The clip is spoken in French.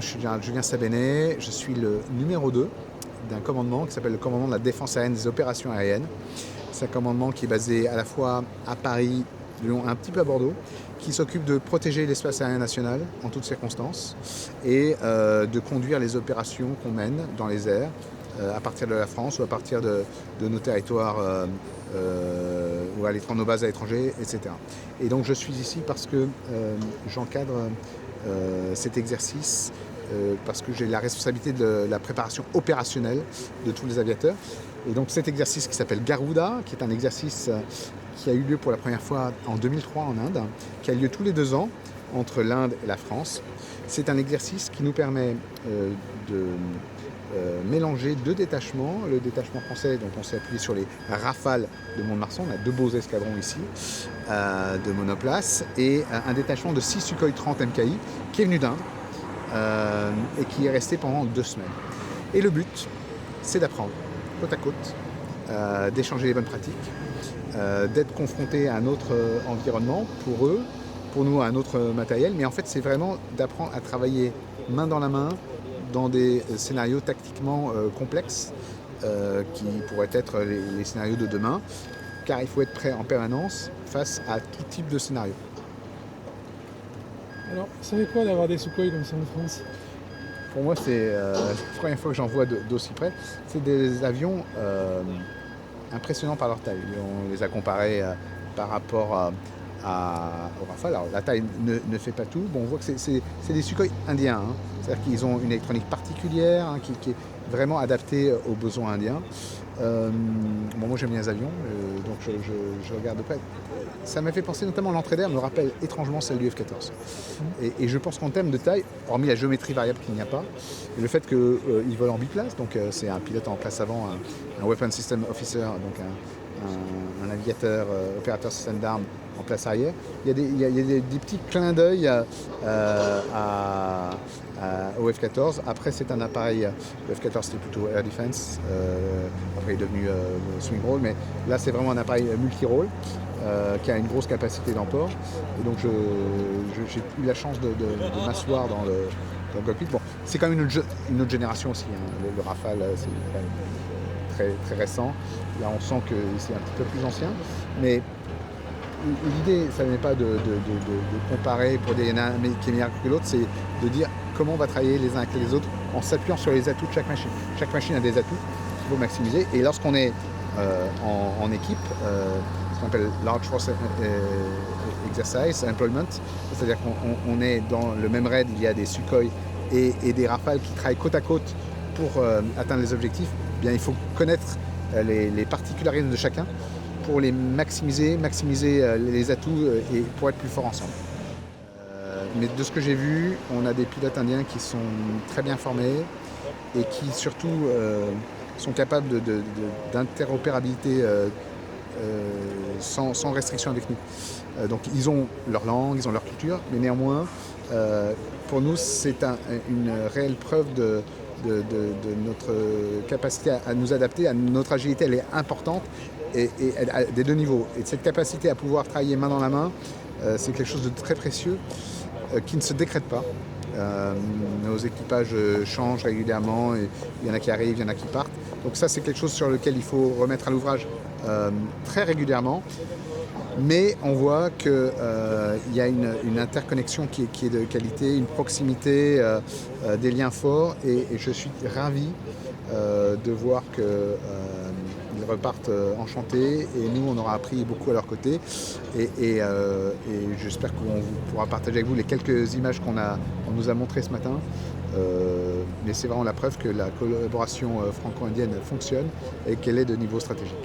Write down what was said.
moi je suis Julien Sabénet, je suis le numéro 2 d'un commandement qui s'appelle le commandement de la défense aérienne des opérations aériennes. C'est un commandement qui est basé à la fois à Paris, Lyon, un petit peu à Bordeaux, qui s'occupe de protéger l'espace aérien national en toutes circonstances et de conduire les opérations qu'on mène dans les airs à partir de la France ou à partir de nos territoires ou à nos bases à l'étranger, etc. Et donc je suis ici parce que j'encadre cet exercice parce que j'ai la responsabilité de la préparation opérationnelle de tous les aviateurs. Et donc cet exercice qui s'appelle Garuda, qui est un exercice qui a eu lieu pour la première fois en 2003 en Inde, qui a lieu tous les 2 ans entre l'Inde et la France. C'est un exercice qui nous permet de mélanger 2 détachements. Le détachement français, dont on s'est appuyé sur les Rafales de Mont-de-Marsan, on a 2 beaux escadrons ici de monoplace, et un détachement de 6 Sukhoi 30 MKI qui est venu d'Inde et qui est resté pendant 2 semaines. Et le but, c'est d'apprendre côte à côte, d'échanger les bonnes pratiques, d'être confronté à un autre environnement pour eux, pour nous à un autre matériel, mais en fait c'est vraiment d'apprendre à travailler main dans la main dans des scénarios tactiquement complexes qui pourraient être les scénarios de demain, car il faut être prêt en permanence face à tout type de scénario. Alors, ça fait quoi d'avoir des Sukhoi comme ça en France? Pour moi, c'est la première fois que j'en vois d'aussi près. C'est des avions impressionnants par leur taille. On les a comparés par rapport au Rafale. Alors, la taille ne fait pas tout. Bon, on voit que c'est des Sukhoi indiens. Hein. C'est-à-dire qu'ils ont une électronique particulière qui est vraiment adaptée aux besoins indiens. Bon, moi j'aime bien les avions, donc je regarde de près. Ça m'a fait penser notamment l'entrée d'air, me rappelle étrangement celle du F-14. Et je pense qu'en termes de taille, hormis la géométrie variable qu'il n'y a pas, et le fait qu'il vole en biplace, donc c'est un pilote en place avant, un Weapon System Officer, donc un aviateur, opérateur système d'armes en place arrière, il y a des petits clins d'œil au F-14. Après, c'est un appareil, le F-14 c'était plutôt Air Defense, après il est devenu Swing Role, mais là c'est vraiment un appareil multi-role qui a une grosse capacité d'emport. Et donc j'ai eu la chance de m'asseoir dans le cockpit. Bon, c'est quand même une autre génération aussi, hein. Le Rafale, c'est quand même très, très récent. Là, on sent que c'est un petit peu plus ancien. Mais l'idée, ça n'est pas de comparer pour dire qu'il y en a un qui est meilleur que l'autre, c'est de dire comment on va travailler les uns avec les autres en s'appuyant sur les atouts de chaque machine. Chaque machine a des atouts qu'il faut maximiser. Et lorsqu'on est en équipe, ce qu'on appelle Large Force Exercise Employment, c'est-à-dire qu'on est dans le même raid, il y a des Sukhoi et des Rafales qui travaillent côte à côte pour atteindre les objectifs. Eh bien, il faut connaître les particularités de chacun pour les maximiser les atouts et pour être plus forts ensemble. Mais de ce que j'ai vu, on a des pilotes indiens qui sont très bien formés et qui surtout sont capables d'interopérabilité sans restriction avec nous. Donc ils ont leur langue, ils ont leur culture, mais néanmoins, pour nous, c'est une réelle preuve de notre capacité à nous adapter, à notre agilité, elle est importante et à des 2 niveaux. Et cette capacité à pouvoir travailler main dans la main, c'est quelque chose de très précieux qui ne se décrète pas. Nos équipages changent régulièrement, et il y en a qui arrivent, il y en a qui partent. Donc ça, c'est quelque chose sur lequel il faut remettre à l'ouvrage très régulièrement. Mais on voit qu'il y a une interconnexion qui est de qualité, une proximité, des liens forts, et je suis ravi de voir qu'ils repartent enchantés, et nous on aura appris beaucoup à leur côté, et j'espère qu'on pourra partager avec vous les quelques images qu'on nous a montrées ce matin. Mais c'est vraiment la preuve que la collaboration franco-indienne fonctionne et qu'elle est de niveau stratégique.